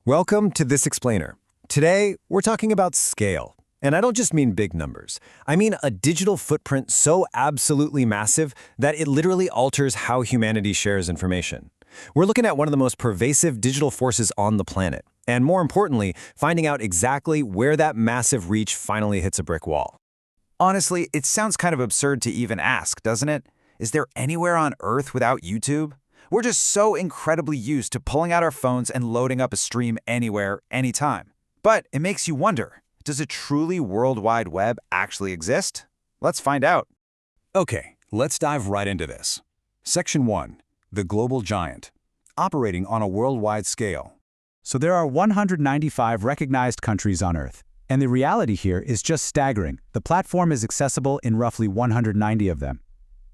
Welcome to This Explainer. Today, we're talking about scale. And I don't just mean big numbers. I mean a digital footprint so absolutely massive that it literally alters how humanity shares information. We're looking at one of the most pervasive digital forces on the planet. And more importantly, finding out exactly where that massive reach finally hits a brick wall. Honestly, it sounds kind of absurd to even ask, doesn't it? Is there anywhere on Earth without YouTube? We're just so incredibly used to pulling out our phones and loading up a stream anywhere, anytime. But it makes you wonder, does a truly World Wide Web actually exist? Let's find out. Okay, let's dive right into this. Section 1. The Global Giant. Operating on a worldwide scale. So there are 195 recognized countries on Earth. And the reality here is just staggering. The platform is accessible in roughly 190 of them.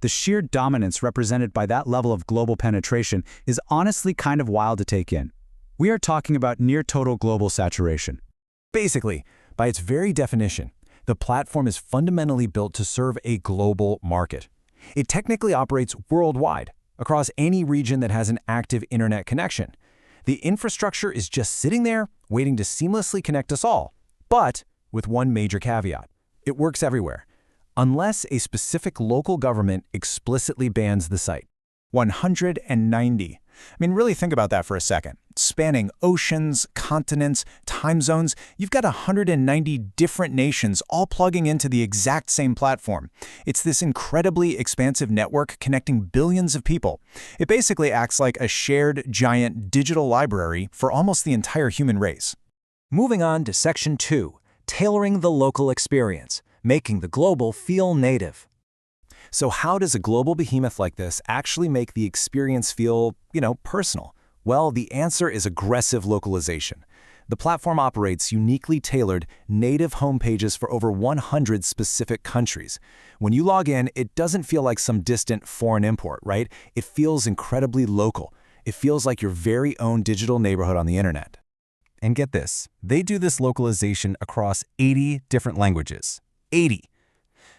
The sheer dominance represented by that level of global penetration is honestly kind of wild to take in. We are talking about near total global saturation. Basically, by its very definition, the platform is fundamentally built to serve a global market. It technically operates worldwide, across any region that has an active internet connection. The infrastructure is just sitting there, waiting to seamlessly connect us all. But with one major caveat. It works everywhere, unless a specific local government explicitly bans the site. 190. I mean, really think about that for a second. Spanning oceans, continents, time zones, you've got 190 different nations all plugging into the exact same platform. It's this incredibly expansive network connecting billions of people. It basically acts like a shared, giant digital library for almost the entire human race. Moving on to Section 2, tailoring the local experience, making the global feel native. So how does a global behemoth like this actually make the experience feel, personal? Well, the answer is aggressive localization. The platform operates uniquely tailored native homepages for over 100 specific countries. When you log in, it doesn't feel like some distant foreign import, right? It feels incredibly local. It feels like your very own digital neighborhood on the internet. And get this, they do this localization across 80 different languages. 80!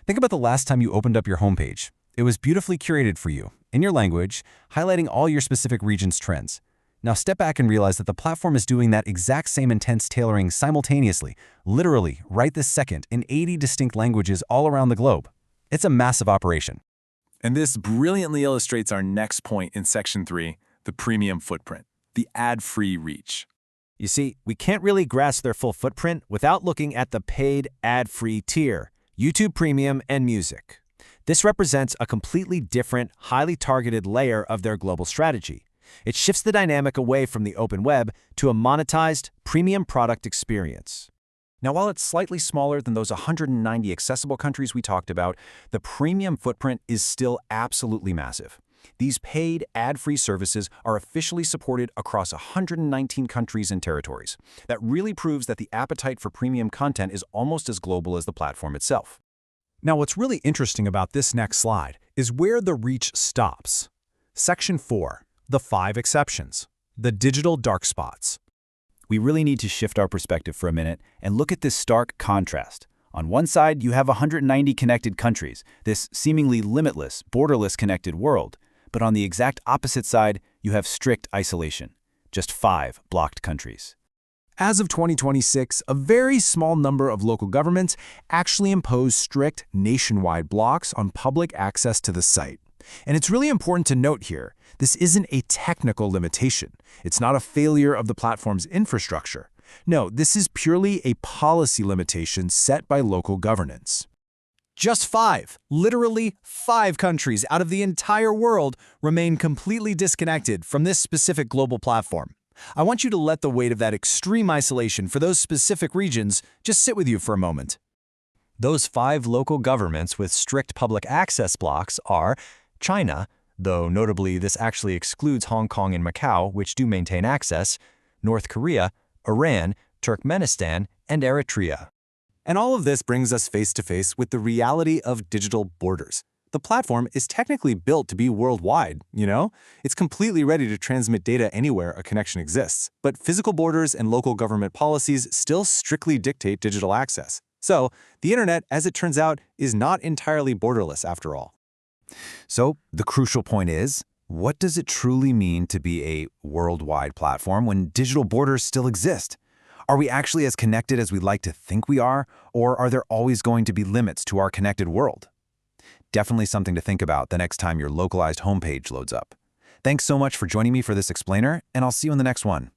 Think about the last time you opened up your homepage. It was beautifully curated for you, in your language, highlighting all your specific region's trends. Now step back and realize that the platform is doing that exact same intense tailoring simultaneously, literally right this second, in 80 distinct languages all around the globe. It's a massive operation. And this brilliantly illustrates our next point in Section 3, the premium footprint, the ad-free reach. You see, we can't really grasp their full footprint without looking at the paid ad-free tier, YouTube Premium and Music. This represents a completely different, highly targeted layer of their global strategy. It shifts the dynamic away from the open web to a monetized, premium product experience. Now, while it's slightly smaller than those 190 accessible countries we talked about, the premium footprint is still absolutely massive. These paid, ad-free services are officially supported across 119 countries and territories. That really proves that the appetite for premium content is almost as global as the platform itself. Now, what's really interesting about this next slide is where the reach stops. Section 4. The 5 exceptions. The digital dark spots. We really need to shift our perspective for a minute and look at this stark contrast. On one side, you have 190 connected countries, this seemingly limitless, borderless connected world. But on the exact opposite side, you have strict isolation. Just 5 blocked countries. As of 2026, a very small number of local governments actually impose strict nationwide blocks on public access to the site. And it's really important to note here, this isn't a technical limitation. It's not a failure of the platform's infrastructure. No, this is purely a policy limitation set by local governance. Just 5, literally 5 countries out of the entire world remain completely disconnected from this specific global platform. I want you to let the weight of that extreme isolation for those specific regions just sit with you for a moment. Those 5 local governments with strict public access blocks are China, though notably this actually excludes Hong Kong and Macau, which do maintain access, North Korea, Iran, Turkmenistan, and Eritrea. And all of this brings us face to face with the reality of digital borders. The platform is technically built to be worldwide, It's completely ready to transmit data anywhere a connection exists. But physical borders and local government policies still strictly dictate digital access. So, the internet, as it turns out, is not entirely borderless after all. So, the crucial point is, What does it truly mean to be a worldwide platform when digital borders still exist? Are we actually as connected as we'd like to think we are, or are there always going to be limits to our connected world? Definitely something to think about the next time your localized homepage loads up. Thanks so much for joining me for this explainer, and I'll see you in the next one.